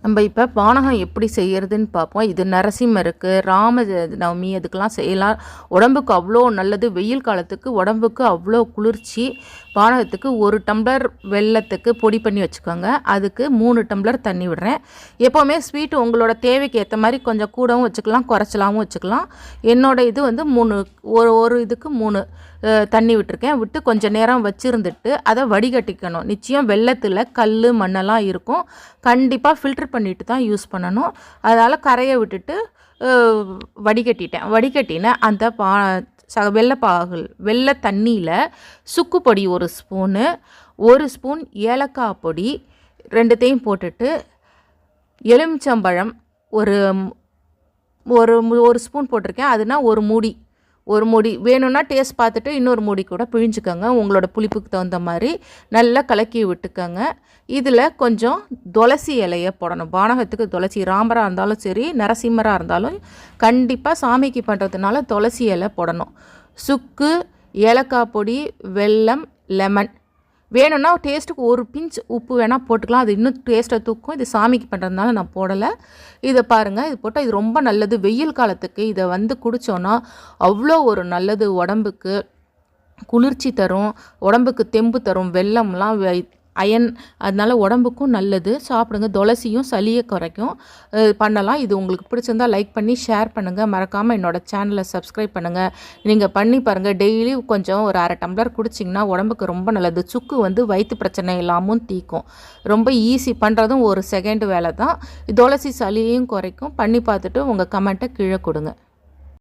நம்ம இப்போ பானகம் எப்படி செய்கிறதுன்னு பார்ப்போம். இது நரசிம்மருக்கு, ராம நவமி அதுக்கெல்லாம் செய்யலாம். உடம்புக்கு அவ்வளோ நல்லது. வெயில் காலத்துக்கு உடம்புக்கு அவ்வளோ குளிர்ச்சி. பானகத்துக்கு 1 டம்ளர் வெல்லத்துக்கு பொடி பண்ணி வச்சுக்கோங்க. அதுக்கு 3 டம்ளர் தண்ணி விடுறேன். எப்போவுமே ஸ்வீட்டு உங்களோட தேவைக்கு ஏற்ற மாதிரி கொஞ்சம் கூடவும் வச்சுக்கலாம், குறைச்சலாகவும் வச்சுக்கலாம். என்னோடய இது வந்து 3 ஒரு இதுக்கு 3 தண்ணி விட்டுருக்கேன். விட்டு கொஞ்சம் நேரம் வச்சுருந்துட்டு அதை வடிகட்டிக்கணும். நிச்சயம் வெல்லத்தில் கல் மண்ணெல்லாம் இருக்கும். கண்டிப்பாக ஃபில்ட்ரு பண்ணிட்டு தான் யூஸ் பண்ணணும். அதனால் கரையை விட்டுட்டு வடிகட்டினேன். அந்த வெள்ளை தண்ணியில் சுக்கு பொடி 1 ஸ்பூனு, 1 ஸ்பூன் ஏலக்காய் பொடி 2த்தையும் போட்டுட்டு, எலுமிச்சம்பழம் ஒரு ஒரு ஸ்பூன் போட்டிருக்கேன். அதுனா ஒரு மூடி வேணும்னா டேஸ்ட் பார்த்துட்டு இன்னொரு மூடி கூட பிழிஞ்சுக்கோங்க. உங்களோட புளிப்புக்கு தகுந்த மாதிரி நல்லா கலக்கி விட்டுக்கோங்க. இதில் கொஞ்சம் துளசி இலையை போடணும். பானகத்துக்கு துளசி, ராமராக இருந்தாலும் சரி, நரசிம்மராக இருந்தாலும் கண்டிப்பாக சாமிக்கு பண்ணுறதுனால துளசி இலை போடணும். சுக்கு, ஏலக்காய் பொடி, வெல்லம், லெமன். வேணும்னா டேஸ்ட்டுக்கு ஒரு பிஞ்ச் உப்பு வேணால் போட்டுக்கலாம். அது இன்னும் டேஸ்ட்டை தூக்கும். இது சாமிக்கு பண்ணுறதுனால நான் போடலை. இதை பாருங்கள், இது போட்டால் இது ரொம்ப நல்லது. வெயில் காலத்துக்கு இதை குடித்தோன்னா அவ்வளோ ஒரு நல்லது. உடம்புக்கு குளிர்ச்சி தரும், உடம்புக்கு தெம்பு தரும். வெல்லம்லாம் அயன், அதனால் உடம்புக்கும் நல்லது. சாப்பிடுங்க. துளசியும் சளியை குறைக்கும். பண்ணலாம். இது உங்களுக்கு பிடிச்சிருந்தால் லைக் பண்ணி ஷேர் பண்ணுங்கள். மறக்காமல் என்னோடய சேனலை சப்ஸ்கிரைப் பண்ணுங்கள். நீங்கள் பண்ணி பாருங்கள். டெய்லி கொஞ்சம் ஒரு 1/2 டம்ளர் குடிச்சிங்கன்னா உடம்புக்கு ரொம்ப நல்லது. சுக்கு வயிற்று பிரச்சனை எல்லாமும் தீக்கும். ரொம்ப ஈஸி. பண்ணுறதும் ஒரு செகண்ட் வேலை தான். துளசி சளியையும் குறைக்கும். பண்ணி பார்த்துட்டு உங்கள் கமெண்ட்டை கீழே கொடுங்க.